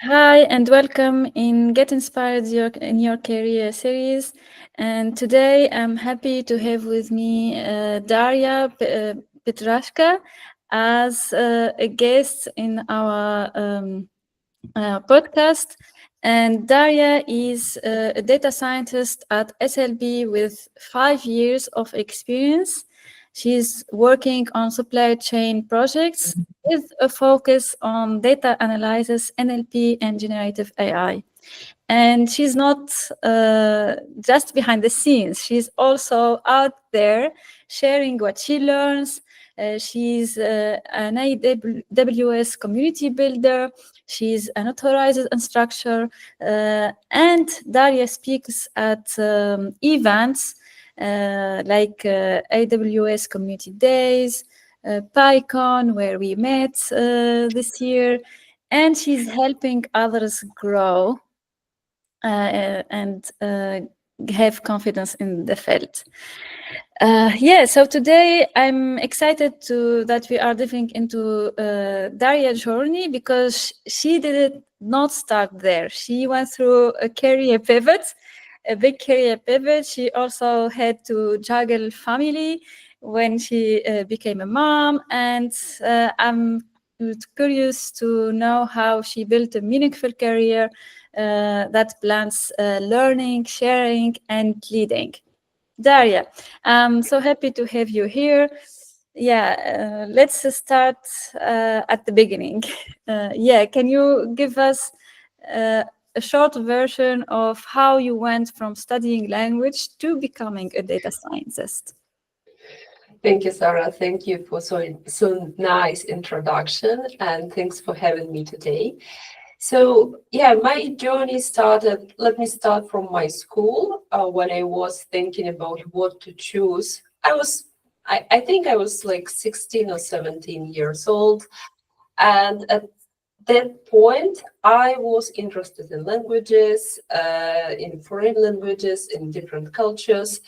Hi and welcome in Get Inspired in Your Career series. And today I'm happy to have with me Darya Petrashka as a guest in our podcast. And Darya is a data scientist at SLB with 5 years of experience. She's working on supply chain projects with a focus on data analysis, NLP, and generative AI. And she's not just behind the scenes, she's also out there sharing what she learns. She's an AWS community builder. She's an authorized instructor. And Daria speaks at events like AWS Community Days, PyCon, where we met this year. And she's helping others grow and have confidence in the field. So today I'm excited to that we are diving into Darya's journey because she did not start there. She went through a big career pivot. She also had to juggle family when she became a mom, and I'm curious to know how she built a meaningful career that blends learning, sharing, and leading. Darya, I'm so happy to have you here. Let's start at the beginning. Can you give us uh, a short version of how you went from studying language to becoming a data scientist? Thank you, Sarah. Thank you for so nice introduction, and thanks for having me today. So, yeah, my journey started. Let me start from my school when I was thinking about what to choose. I think I was like 16 or 17 years old, and at that point, I was interested in languages, in foreign languages, in different cultures.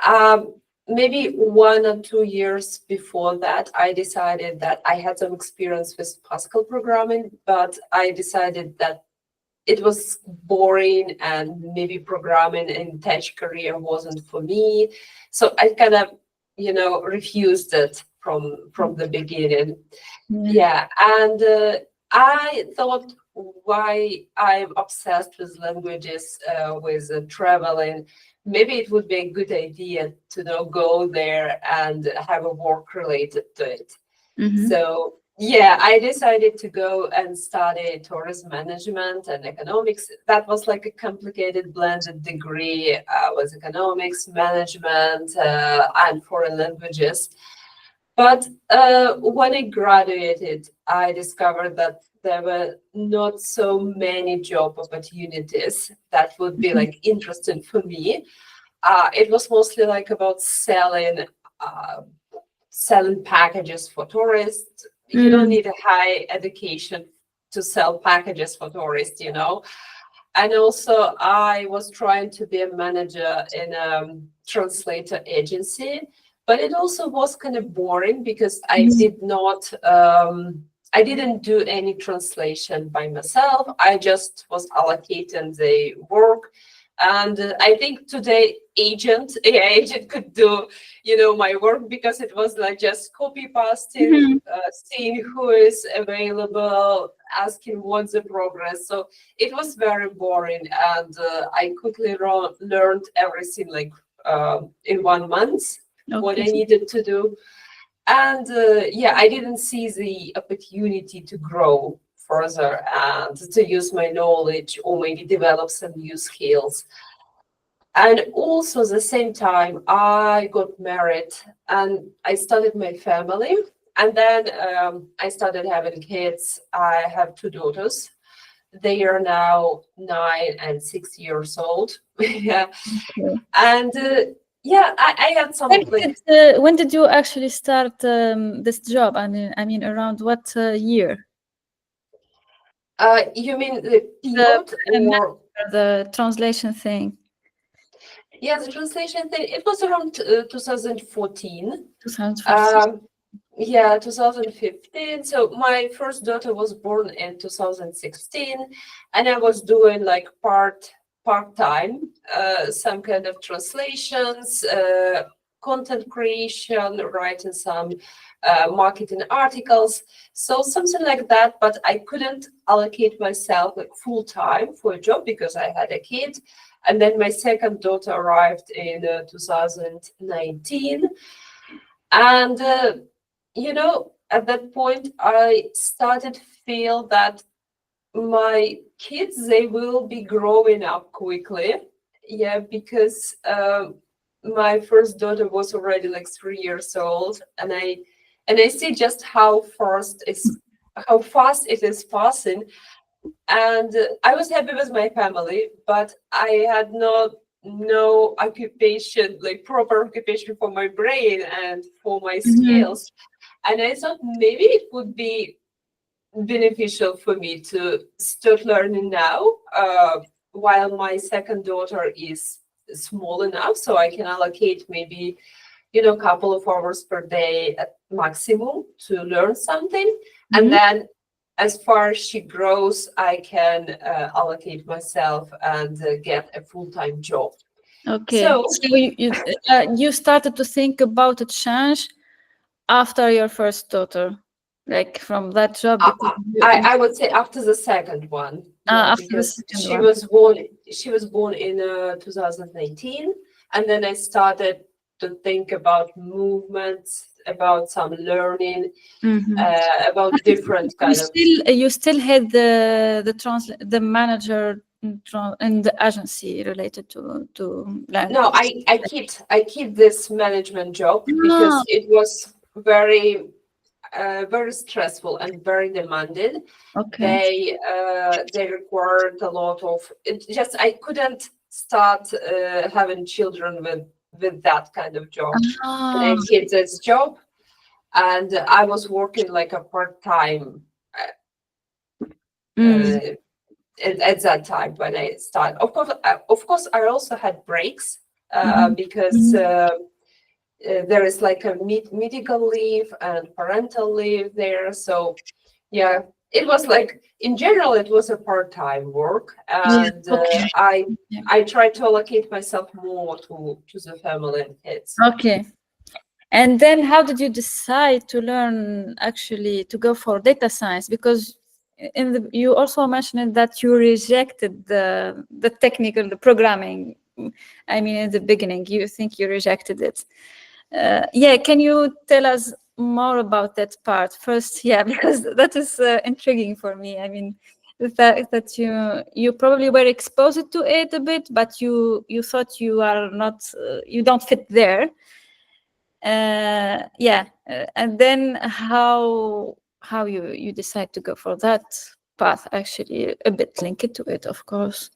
Um, Maybe 1 or 2 years before that, I decided that I had some experience with Pascal programming, but I decided that it was boring and maybe programming in tech career wasn't for me. So I kind of, refused it from the beginning. Yeah. Yeah, and I thought why I'm obsessed with languages, with traveling, maybe it would be a good idea to go there and have a work related to it. Mm-hmm. So yeah, I decided to go and study tourism management and economics. That was like a complicated blended degree with economics, management, and foreign languages. But when I graduated, I discovered that there were not so many job opportunities that would be like interesting for me. It was mostly like about uh, selling packages for tourists. You don't Mm. need a high education to sell packages for tourists. And also, I was trying to be a manager in a translator agency, but it also was kind of boring because I didn't do any translation by myself. I just was allocating the work. And I think today AI agent could do, my work because it was like just copy pasting, Mhm. seeing who is available, asking what's the progress. So it was very boring, and I quickly learned everything like in 1 month what I Okay. needed to do. And yeah, I didn't see the opportunity to grow further and to use my knowledge or maybe develop some new skills. And also at the same time, I got married and I started my family. And then I started having kids. I have two daughters. They are now 9 and 6 years old. Yeah. Okay. And yeah, I had When some like, when did you actually start this job? I mean, around what year? you mean the The pivot or, the translation thing, yeah, the translation thing? It was around 2014. 2014. Um, Yeah, 2015. So my first daughter was born in 2016, and I was doing like part-time, some kind of translations, content creation, writing some marketing articles, so something like that. But I couldn't allocate myself like full time for a job because I had a kid, and then my second daughter arrived in 2019, and at that point I started feel that my kids, they will be growing up quickly. Yeah, because my first daughter was already like 3 years old, and I see just how fast it is passing. And I was happy with my family, but I had no occupation, like proper occupation for my brain and for my Mhm. skills. And I thought maybe it would be beneficial for me to start learning now, while my second daughter is small enough, so I can allocate maybe a couple of hours per day at maximum to learn something. And Mhm. then as far as she grows, I can allocate myself and get a full-time job. Okay. So So you started to think about a change after your first daughter, like from that job I, because I would say after the second one, yeah, after the because second one. she was born in 2019, and then I started to think about movements, about some learning, Mhm. about different kind of. You still had the manager in the agency related to No, language. I keep this management job Ah, because it was very stressful and very demanding. okay. They required a lot of it. Just I couldn't start having children with that kind of job, and Ah, I kept this job, and I was working like a part-time mm, uh, at that time when I started. Of course, I also had breaks mhm, because mhm. there is like a medical leave and parental leave there. So yeah, it was like in general it was a part-time work, Yeah, and okay. Yeah. I tried to allocate myself more to the family and kids. Okay. And then how did you decide to learn actually to go for data science? Because you also mentioned that you rejected the technical, the programming. I mean, in the beginning, you think you rejected it. Yeah, can you tell us more about that part first? Yeah, because that is intriguing for me. I mean, the fact that you probably were exposed to it a bit, but you thought you are not, you don't fit there. Yeah, and then how you decide to go for that path? Actually, a bit linked to it, of course.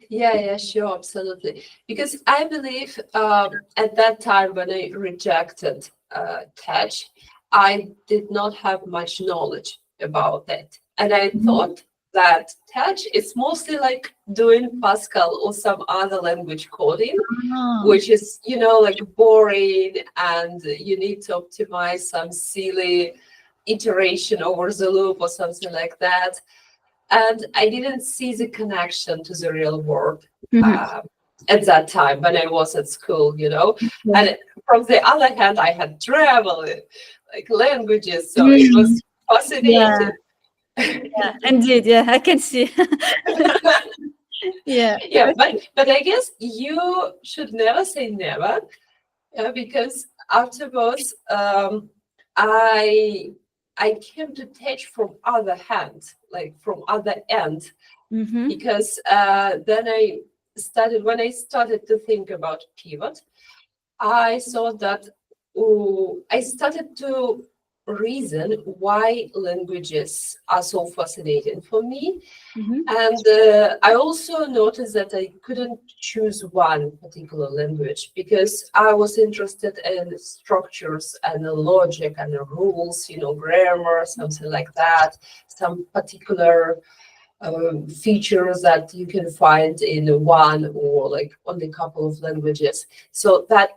Yeah, sure, absolutely. Because I believe at that time when I rejected Touch, I did not have much knowledge about it. And I Mhm. thought that Touch is mostly like doing Pascal or some other language coding, Ah, which is, like boring, and you need to optimize some silly iteration over the loop or something like that. And I didn't see the connection to the real world mhm. uh, at that time when I was at school. Yeah. And from the other hand, I had travel, like languages, so it Mm, was yeah, fascinating. yeah, indeed. Yeah, I can see. Yeah. Yeah, but I guess you should never say never, because afterwards, I I came to teach from other hand, like from other end, Mm-hmm. because then when I started to think about pivot, I saw that I started to reason why languages are so fascinating for me. Mm-hmm. And I also noticed that I couldn't choose one particular language because I was interested in structures and the logic and the rules, grammar, something like that, some particular features that you can find in one or like only a couple of languages. So that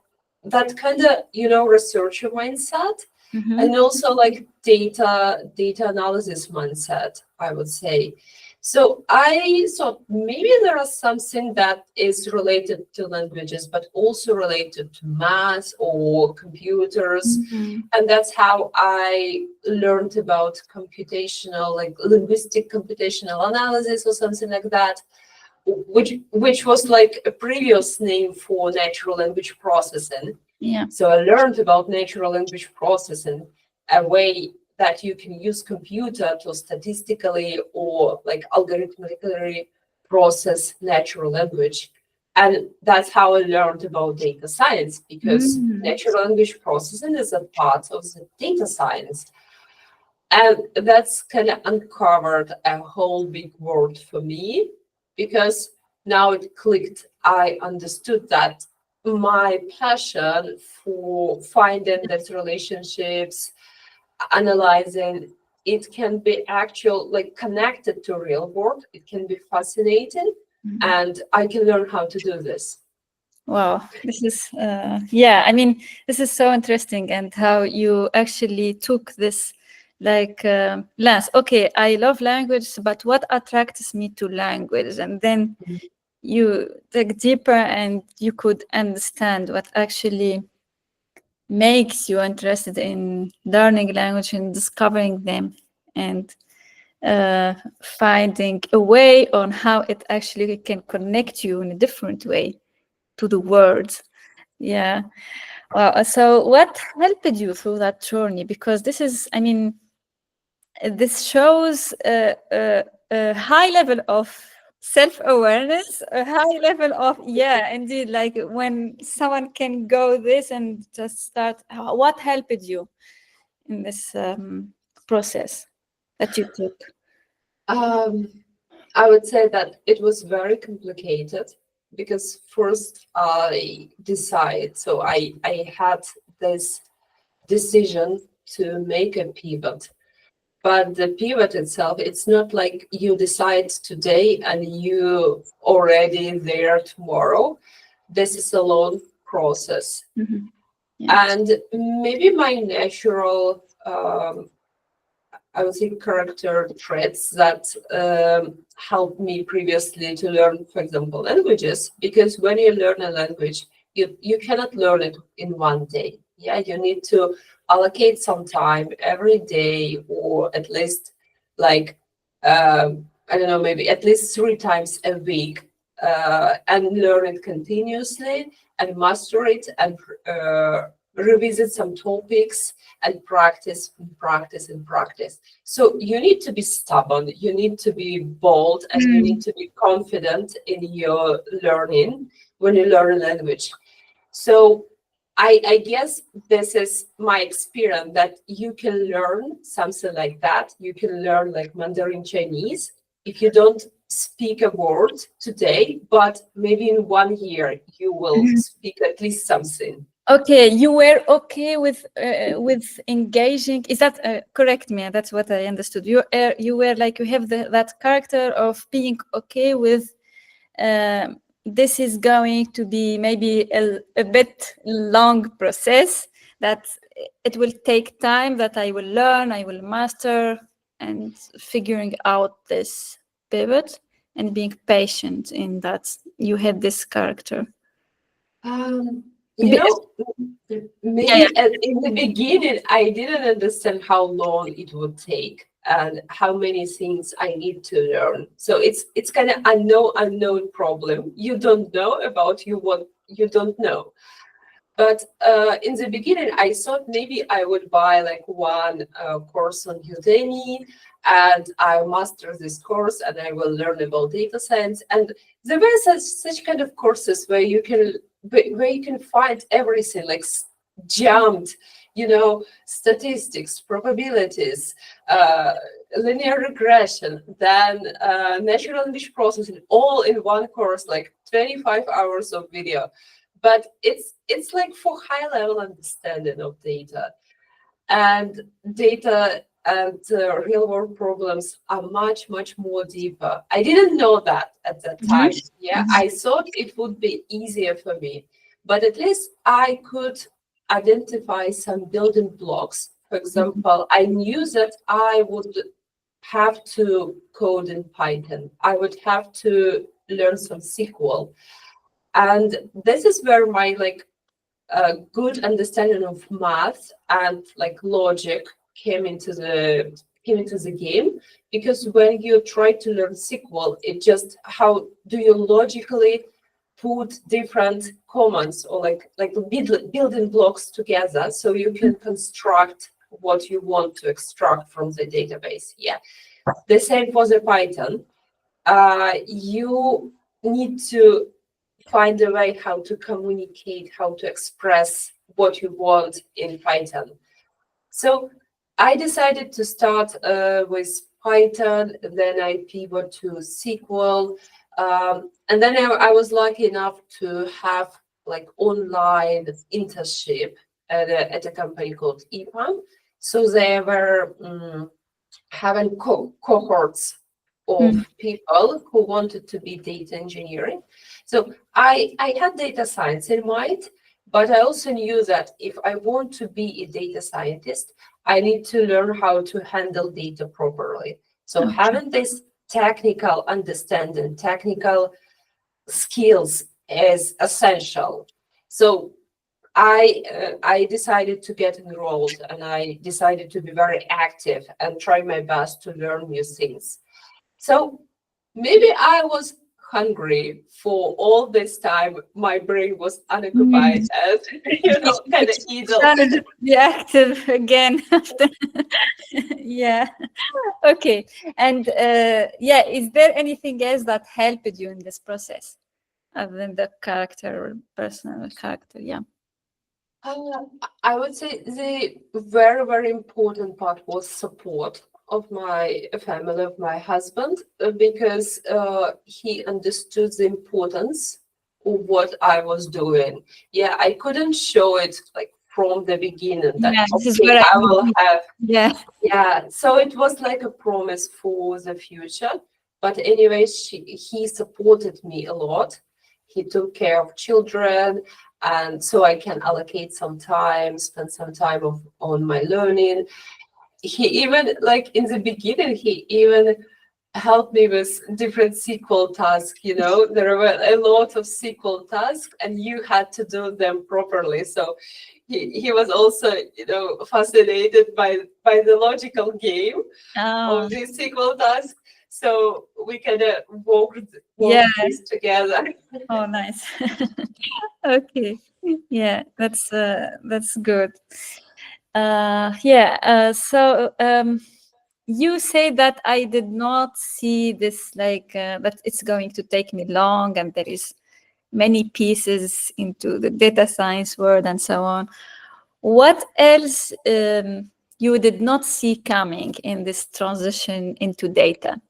kind of researcher mindset and also like data analysis mindset, I would say. So I thought maybe there is something that is related to languages, but also related to math or computers. And that's how I learned about computational, like linguistic computational analysis or something like that, which was like a previous name for natural language processing. Yeah. So I learned about natural language processing, a way that you can use computer to statistically or like algorithmically process natural language. And that's how I learned about data science, because natural language processing is a part of the data science. And that's kind of uncovered a whole big world for me, because now it clicked. I understood that my passion for finding these relationships, analyzing, it can be actual, like connected to real world. It can be fascinating, and I can learn how to do this. Wow, this is yeah. I mean, this is so interesting, and how you actually took this like lens. Okay, I love language, but what attracts me to language? And then you dig deeper, and you could understand what actually makes you interested in learning language and discovering them, and finding a way on how it actually can connect you in a different way to the words. Yeah. Wow. So what helped you through that journey? Because this is, I mean, this shows a high level of self-awareness, a high level of, yeah, indeed, like when someone can go this and just start. What helped you in this process that you took? I would say that it was very complicated, because first I decided, so I had this decision to make a pivot. But the pivot itself, it's not like you decide today and you already there tomorrow. This is a long process. Yeah. And maybe my natural, I would say, character traits that helped me previously to learn, for example, languages, because when you learn a language, you cannot learn it in one day. Yeah, you need to allocate some time every day, or at least like, I don't know, maybe at least 3 times a week, and learn it continuously and master it, and revisit some topics and practice and practice and practice. So you need to be stubborn, you need to be bold, and you need to be confident in your learning when you learn a language. So I guess this is my experience, that you can learn something like that. You can learn like Mandarin Chinese if you don't speak a word today, but maybe in 1 year you will speak at least something. Okay, you were okay with engaging. Is that correct, me? That's what I understood. You were like, you have that character of being okay with. This is going to be maybe a bit long process, that it will take time, that I will learn, I will master, and figuring out this pivot and being patient in that. You had this character. You know, maybe in the beginning, I didn't understand how long it would take and how many things I need to learn. So it's kind of unknown problem. You don't know about what you don't know. But in the beginning, I thought maybe I would buy like one course on Udemy, and I master this course, and I will learn about data science. And there were such kind of courses where you can find everything, like jumped, statistics, probabilities, linear regression, then natural language processing, all in one course, like 25 hours of video. But it's like for high level understanding of data, and real world problems are much more deeper. I didn't know that at that time. Yeah, I thought it would be easier for me, but at least I could identify some building blocks For example, I knew that I would have to code in Python. I would have to learn some SQL. And this is where my good understanding of math and logic came into the game, because when you try to learn SQL, it just how do you logically put different commands or building blocks together so you can construct what you want to extract from the database. Yeah, the same for the Python. You need to find a way how to communicate, how to express what you want in Python. So I decided to start with Python, then I pivot to SQL, and then I was lucky enough to have online internship at a company called EPAM. So they were having cohorts of people who wanted to be data engineering. So I had data science in mind, but I also knew that if I want to be a data scientist, I need to learn how to handle data properly. So having this technical understanding, technical skills is essential. So I decided to get enrolled, and I decided to be very active and try my best to learn new things. So maybe I was hungry for all this time. My brain was unoccupied and, kind of idle. Started to be active again. Yeah. Okay. And yeah, is there anything else that helped you in this process other than the character, personal character? Yeah. I would say the very, very important part was support of my family, of my husband, because he understood the importance of what I was doing. Yeah, I couldn't show it from the beginning that this is okay, where I will have. Yeah. So it was like a promise for the future. But anyway, he supported me a lot. He took care of children, and so I can allocate some time, spend some time on my learning. He even in the beginning, he even helped me with different SQL tasks. There were a lot of SQL tasks, and you had to do them properly. So he was also fascinated by the logical game of these SQL tasks. So we kind of worked this together. Oh, nice. Okay. Yeah, that's good. So you say that I did not see this that it's going to take me long, and there is many pieces into the data science world and so on. What else you did not see coming in this transition into data?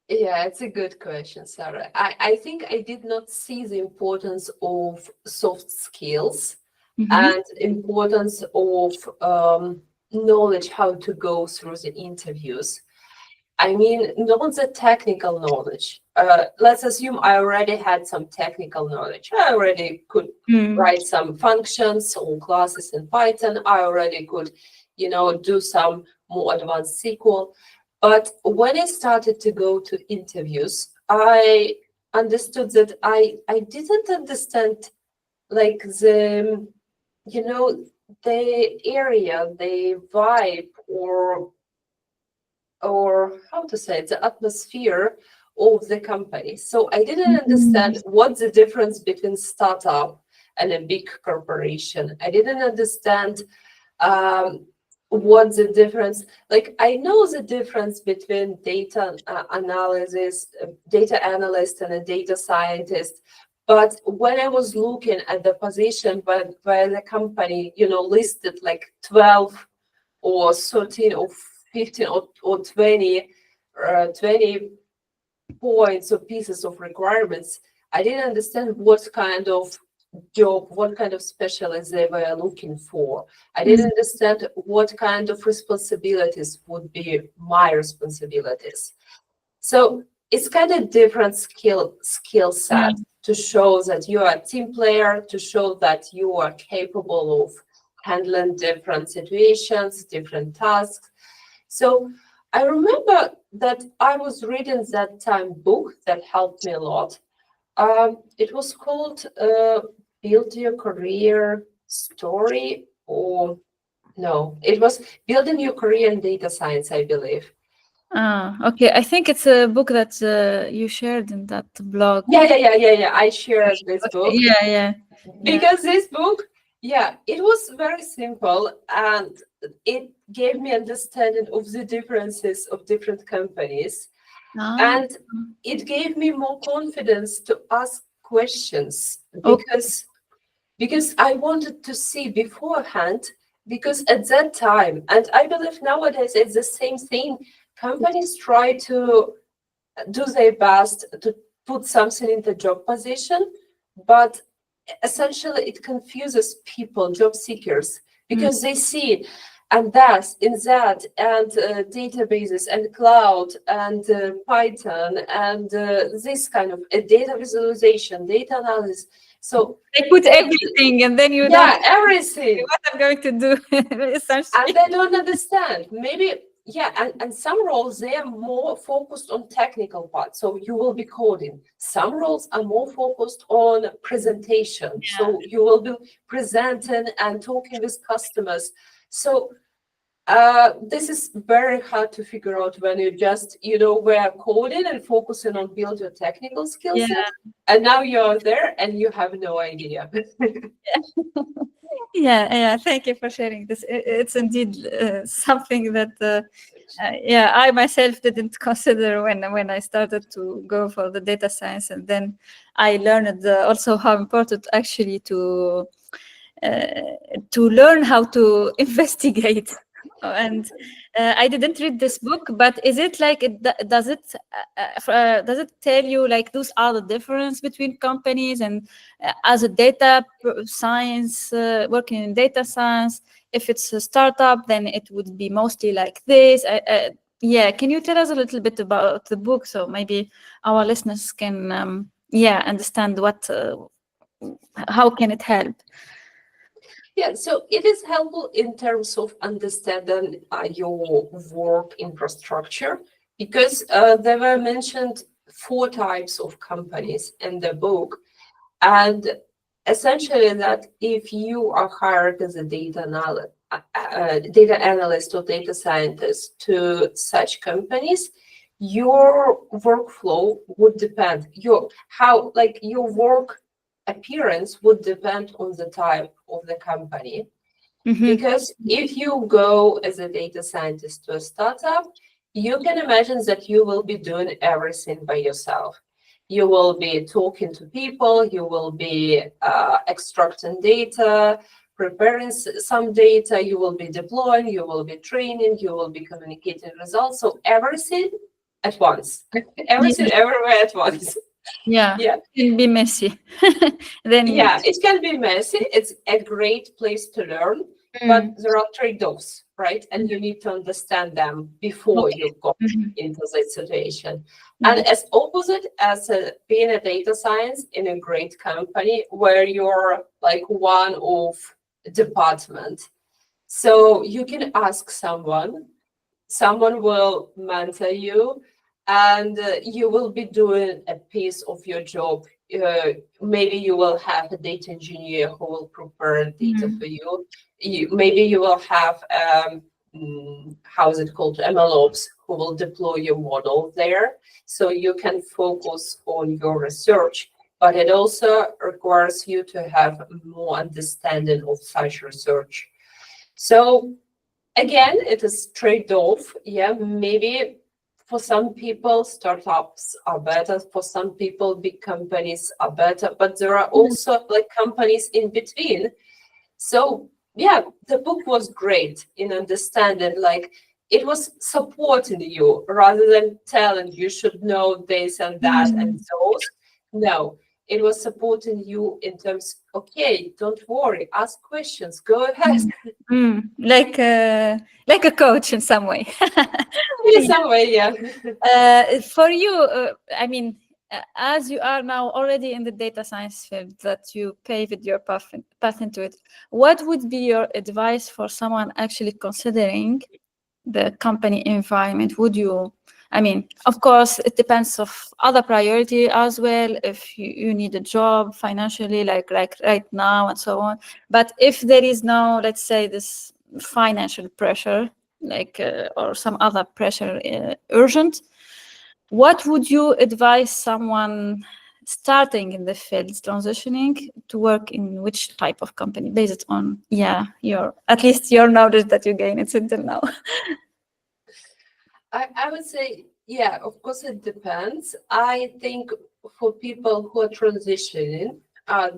Yeah, it's a good question, Sarah. I think I did not see the importance of soft skills and importance of knowledge, how to go through the interviews. I mean, not the technical knowledge. Let's assume I already had some technical knowledge. I already could write some functions or classes in Python. I already could, do some more advanced SQL. But when I started to go to interviews, I understood that I didn't understand the area, the vibe, or how to say it, the atmosphere of the company. So I didn't understand what's the difference between startup and a big corporation. I didn't understand what's the difference. I know the difference between data analysis, data analyst and a data scientist. But when I was looking at the position where the company, listed 12 or 13 or 15 or 20 points or pieces of requirements, I didn't understand what kind of job, what kind of specialists they were looking for. I didn't understand what kind of responsibilities would be my responsibilities. So it's kind of different skill set to show that you are a team player, to show that you are capable of handling different situations, different tasks. So I remember that I was reading that time book that helped me a lot. It was called Build Your Career Story, or no, it was Building Your Career in Data Science, I believe. Okay. I think it's a book that you shared in that blog. Yeah. I shared this book. Yeah. Because this book, it was very simple and it gave me understanding of the differences of different companies. And it gave me more confidence to ask questions because I wanted to see beforehand, because at that time, and I believe nowadays it's the same thing, companies try to do their best to put something in the job position, but essentially it confuses people, job seekers, because they see and that in that and databases and cloud and Python and this kind of data visualization, data analysis. So they put everything, and then you don't everything. What I'm going to do, essentially. And they don't understand. Maybe and some roles they are more focused on technical part, so you will be coding. Some roles are more focused on presentation, so you will be presenting and talking with customers. So this is very hard to figure out when you just were coding and focusing on build your technical skill set, and now you're there and you have no idea. Yeah. Thank you for sharing this. It's indeed something that I myself didn't consider when I started to go for the data science, and then I learned also how important actually to learn how to investigate. And I didn't read this book, but is it like does it tell you like those are the difference between companies, and as a data science working in data science, if it's a startup then it would be mostly like this? Can you tell us a little bit about the book, so maybe our listeners can understand what how can it help? Yeah, so it is helpful in terms of understanding your work infrastructure, because there were mentioned 4 types of companies in the book. And essentially that if you are hired as a data analyst or data scientist to such companies, your workflow would depend, your work appearance would depend on the type of the company. Because if you go as a data scientist to a startup, you can imagine that you will be doing everything by yourself. You will be talking to people, you will be extracting data, preparing some data, you will be deploying, you will be training, you will be communicating results. So everything at once, everything everywhere at once. It can be messy. It can be messy. It's a great place to learn, but there are trade-offs, right? And you need to understand them before you go into that situation. And as opposite as being a data science in a great company where you're like one of department. So you can ask someone will mentor you, and you will be doing a piece of your job. Maybe you will have a data engineer who will prepare data for you. Maybe you will have how is it called, MLOps, who will deploy your model there, so you can focus on your research. But it also requires you to have more understanding of such research. So again, it is trade-off. Maybe for some people, startups are better. For some people, big companies are better. But there are also like companies in between. So the book was great in understanding, like it was supporting you rather than telling you should know this and that and those. No, it was supporting you in terms, okay, don't worry, ask questions, go ahead. Like a coach in some way. In some way, For you, I mean, as you are now already in the data science field, that you paved your path into it, what would be your advice for someone actually considering the company environment? Would you, I mean, of course, it depends of other priority as well. If you need a job financially, like right now and so on. But if there is no, let's say, this financial pressure, like or some other pressure urgent, what would you advise someone starting in the field, transitioning to work in which type of company, based on your at least your knowledge that you gain it until now? I would say, yeah, of course it depends. I think for people who are transitioning,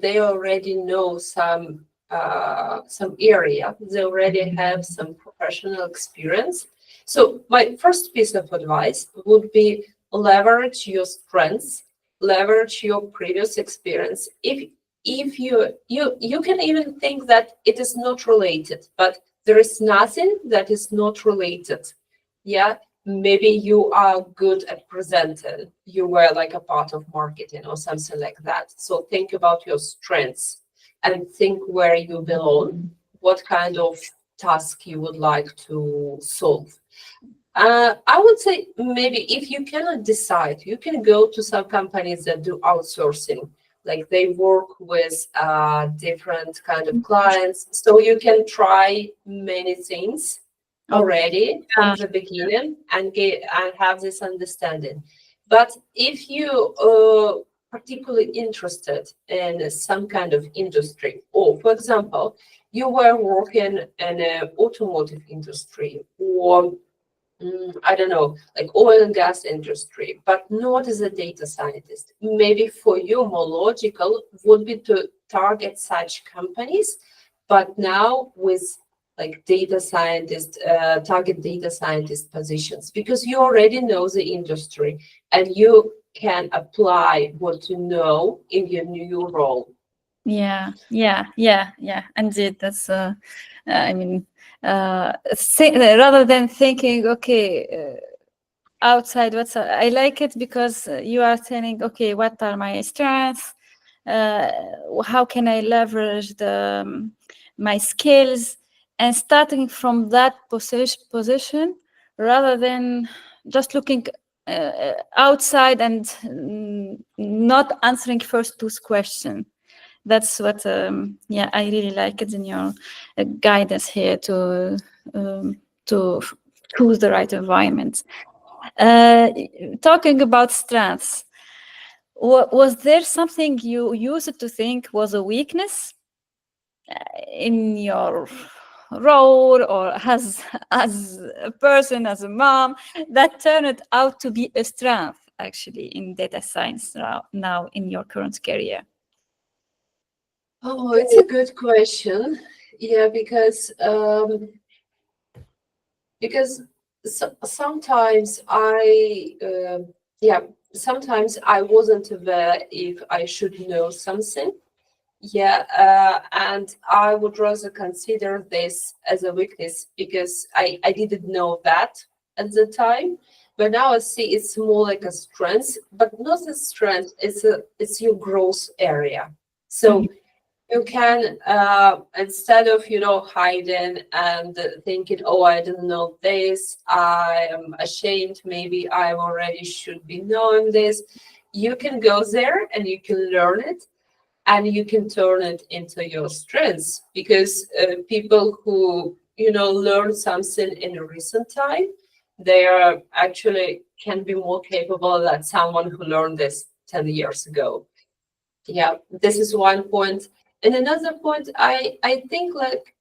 they already know some area. They already have some professional experience. So my first piece of advice would be leverage your strengths, leverage your previous experience. If you can even think that it is not related, but there is nothing that is not related. Yeah, maybe you are good at presenting, you were like a part of marketing or something like that. So think about your strengths and think where you belong, what kind of task you would like to solve. I would say maybe if you cannot decide, you can go to some companies that do outsourcing, like they work with different kind of clients, so you can try many things already from the beginning and get and have this understanding. But if you particularly interested in some kind of industry, or for example, you were working in an automotive industry or I don't know, like oil and gas industry, but not as a data scientist. Maybe for you, more logical would be to target such companies, but now with like data scientist, target data scientist positions, because you already know the industry and you can apply what you know in your new role. Yeah. Indeed, that's. I mean, rather than thinking, okay, outside what's I like it because you are saying, okay, what are my strengths? How can I leverage my skills, and starting from that position rather than just looking outside and not answering first two questions. That's what I really like it in your guidance here to choose the right environment. Talking about strengths, was there something you used to think was a weakness in your role, or as a person, as a mom, that turned out to be a strength actually in data science now in your current career? Oh, it's a good question. Yeah, because sometimes sometimes I wasn't aware if I should know something. Yeah, and I would rather consider this as a weakness because I didn't know that at the time. But now I see it's more like a strength, but not a strength, it's your growth area. So you can instead of hiding and thinking, oh, I didn't know this, I am ashamed, maybe I already should be knowing this, you can go there and you can learn it and you can turn it into your strengths, because people who learn something in a recent time, they are actually can be more capable than someone who learned this 10 years ago. Yeah, this is one point. And another point, I think like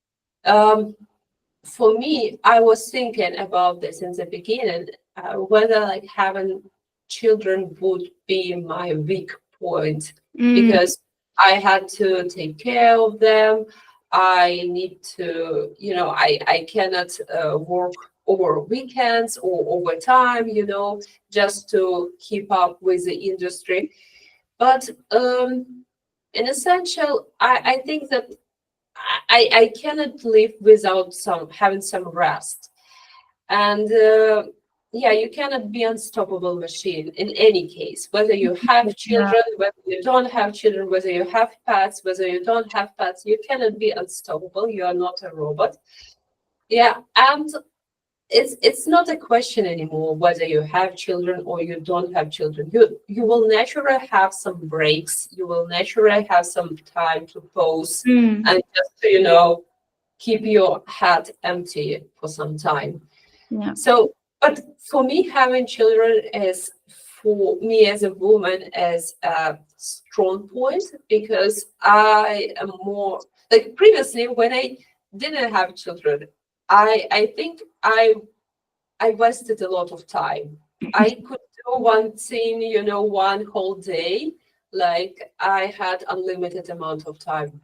for me, I was thinking about this in the beginning, whether like having children would be my weak point, because I had to take care of them. I need to, I cannot work over weekends or overtime, just to keep up with the industry. But in essential, I think that I cannot live without having some rest. And yeah, you cannot be unstoppable machine in any case, whether you have Yeah. children, whether you don't have children, whether you have pets, whether you don't have pets, you cannot be unstoppable. You are not a robot. Yeah, and it's not a question anymore whether you have children or you don't have children. You will naturally have some breaks. You will naturally have some time to pause Mm. and just to keep your head empty for some time. Yeah. So, but for me, having children is, for me as a woman, as a strong point, because I am more like previously when I didn't have children. I think I wasted a lot of time. I could do one thing, one whole day, like I had unlimited amount of time.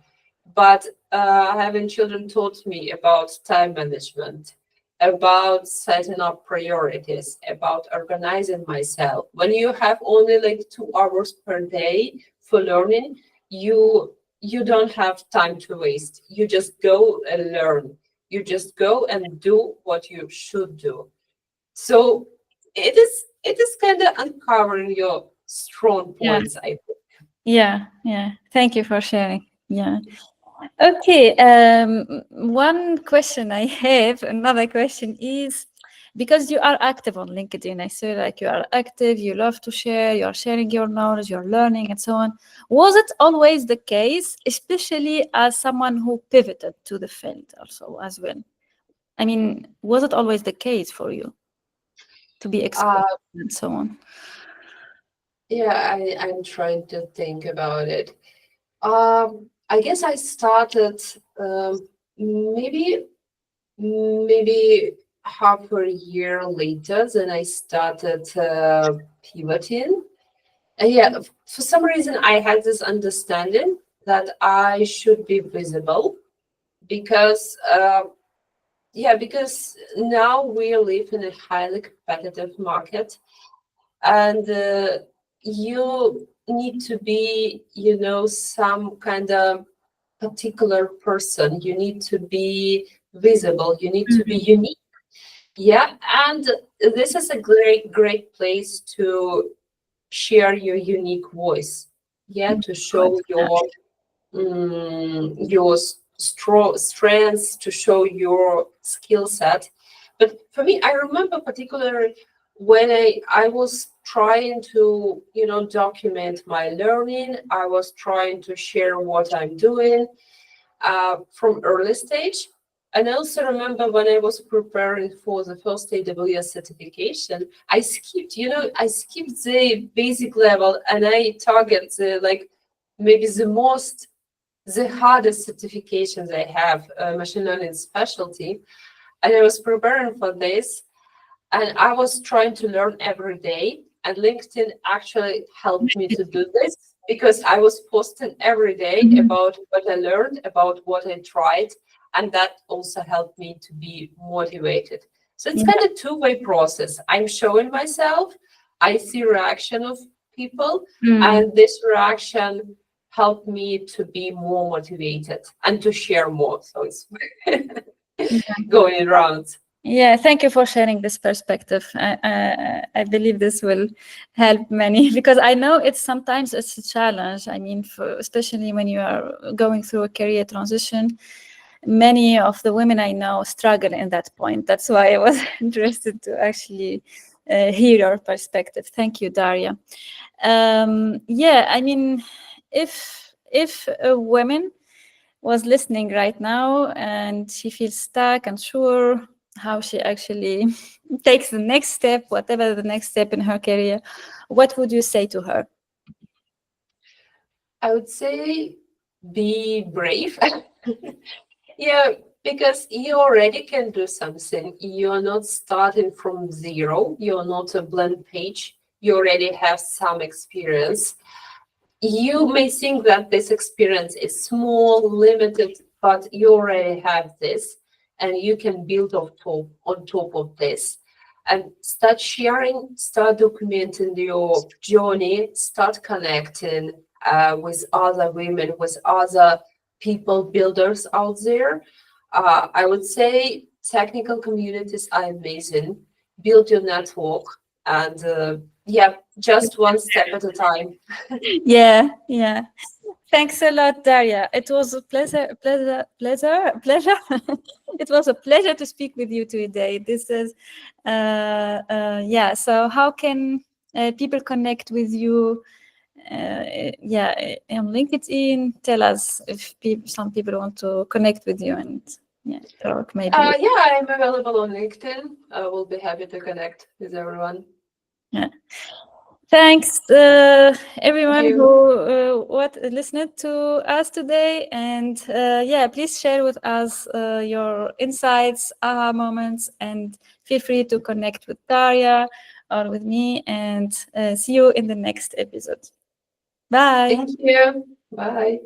But having children taught me about time management, about setting up priorities, about organizing myself. When you have only like 2 hours per day for learning, you don't have time to waste. You just go and learn. You just go and do what you should do. So it is kind of uncovering your strong Yeah. points, I think. Yeah. Yeah. Thank you for sharing. Yeah. Okay. One question I have, another question is, because you are active on LinkedIn, I say like you are active, you love to share, you are sharing your knowledge, you're learning, and so on. Was it always the case, especially as someone who pivoted to the field also as well? I mean, was it always the case for you to be Uh, exposed and so on? yeah, I'm trying to think about it. I guess I started maybe maybe half a year later than I started pivoting. And yeah, for some reason I had this understanding that I should be visible because because now we live in a highly competitive market, and you need to be, some kind of particular person. You need to be visible. You need to be Mhm. unique. Yeah, and this is a great place to share your unique voice. Yeah, to Good. show your strengths, to show your skill set. But for me, I remember particularly when I was trying to document my learning. I was trying to share what I'm doing from early stage. And I also remember when I was preparing for the first AWS certification, I skipped the basic level and I target maybe the hardest certifications I have, machine learning specialty. And I was preparing for this, and I was trying to learn every day. And LinkedIn actually helped me to do this because I was posting every day Mhm. about what I learned, about what I tried, and that also helped me to be motivated. So it's Yeah. kind of two-way process. I'm showing myself, I see reaction of people, Mm. and this reaction helped me to be more motivated and to share more. So it's going around. Yeah, thank you for sharing this perspective. I believe this will help many because I know sometimes it's a challenge. I mean, especially when you are going through a career transition, many of the women I know struggle in that point. That's why I was interested to actually hear your perspective. Thank you, Daria. Yeah, I mean, if a woman was listening right now and she feels stuck and sure how she actually takes the next step, whatever the next step in her career, what would you say to her? I would say be brave. Yeah, because you already can do something. You're not starting from zero. You're not a blank page. You already have some experience. You may think that this experience is small, limited, but you already have this, and you can build on top of this. And start sharing, start documenting your journey, start connecting with other women, with other people builders out there. I would say technical communities are amazing build your network, and yeah, just one step at a time. Yeah, yeah. Thanks a lot, Darya. It was a pleasure. It was a pleasure to speak with you today. This is, yeah. So, how can people connect with you? Yeah, on LinkedIn. Tell us if some people want to connect with you and yeah, talk maybe. Yeah, I'm available on LinkedIn. I will be happy to connect with everyone. Yeah. Thanks, everyone who listened to us today, and yeah, please share with us your insights, aha moments, and feel free to connect with Darya or with me. And see you in the next episode. Bye. Thank you. Bye.